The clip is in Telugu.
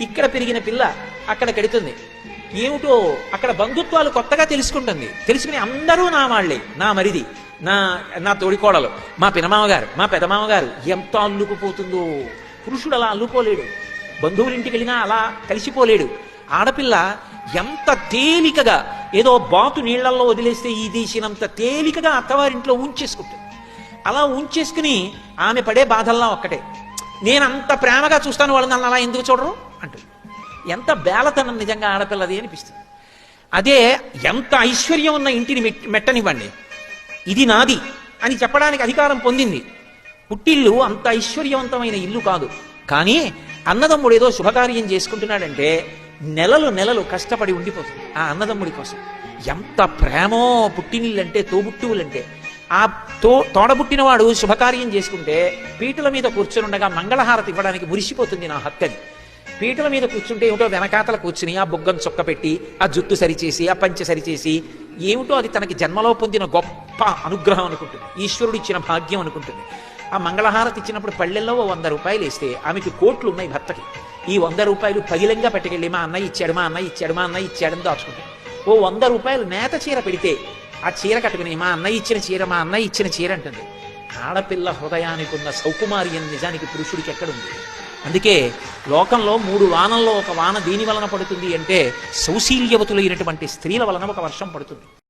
ఇక్కడ పెరిగిన పిల్ల అక్కడ కడుతుంది. ఏమిటో అక్కడ బంధుత్వాలు కొత్తగా తెలుసుకుంటుంది. తెలుసుకుని అందరూ నా వాళ్లే, నా మరిది, నా నా తోడికోడలు, మా పినమామగారు, మా పెదమామగారు. ఎంత అల్లుకుపోతుందో! పురుషుడు అలా అల్లుకోలేడు, బంధువులింటికి వెళ్ళినా అలా కలిసిపోలేడు. ఆడపిల్ల ఎంత తేలికగా, ఏదో బాతు నీళ్లలో వదిలేస్తే ఈ దేశినంత తేలికగా అత్తవారింట్లో ఉంచేసుకుంటుంది. అలా ఉంచేసుకుని ఆమె పడే బాధల్లా ఒక్కటే, నేను అంత ప్రేమగా చూస్తాను, వాళ్ళు నన్ను అలా ఎందుకు చూడరు అంటుంది. ఎంత బేలతనం నిజంగా ఆడపిల్లది అనిపిస్తుంది. అదే ఎంత ఐశ్వర్యం ఉన్న ఇంటిని మెట్టనివ్వండి, ఇది నాది అని చెప్పడానికి అధికారం పొందింది. పుట్టిల్లు అంత ఐశ్వర్యవంతమైన ఇల్లు కాదు, కానీ అన్నదమ్ముడు ఏదో శుభకార్యం చేసుకుంటున్నాడంటే నెలలు నెలలు కష్టపడి ఉండిపోతుంది ఆ అన్నదమ్ముడి కోసం. ఎంత ప్రేమో పుట్టినిల్లంటే, తోబుట్టువులంటే. ఆ తోడబుట్టినవాడు శుభకార్యం చేసుకుంటే పీటల మీద కూర్చునుండగా మంగళహారతి ఇవ్వడానికి మురిసిపోతుంది నా హక్కని. పీటల మీద కూర్చుంటే ఏమిటో వెనకాతల కూర్చుని ఆ బొగ్గను చొక్క పెట్టి, ఆ జుట్టు సరిచేసి, ఆ పంచె సరిచేసి, ఏమిటో అది తనకి జన్మలో పొందిన గొప్ప అనుగ్రహం అనుకుంటుంది, ఈశ్వరుడు ఇచ్చిన భాగ్యం అనుకుంటుంది. ఆ మంగళహారతి ఇచ్చినప్పుడు పళ్ళెల్లో 100 రూపాయలు వేస్తే ఆమెకి కోట్లు ఉన్నాయి భర్తకి. ఈ 100 రూపాయలు పగిలంగా పట్టుకెళ్ళి మా అన్నయ్య ఇచ్చాడు, మా అన్నయ్య ఇచ్చాడు, మా అన్నయ్య ఇచ్చాడని దాచుకుంటుంది. ఓ 100 రూపాయలు నేత చీర పెడితే ఆ చీర కట్టుకుని మా అన్నయ్య ఇచ్చిన చీర, మా అన్నయ్య ఇచ్చిన చీర అంటుంది. ఆడపిల్ల హృదయానికి ఉన్న సౌకుమార్యం నిజానికి పురుషుడికి ఎక్కడుంది? అందుకే లోకంలో 3 వానల్లో ఒక వాన దేని వలన పడుతుంది అంటే సౌశీల్యవతులైనటువంటి స్త్రీల వలన ఒక వర్షం పడుతుంది.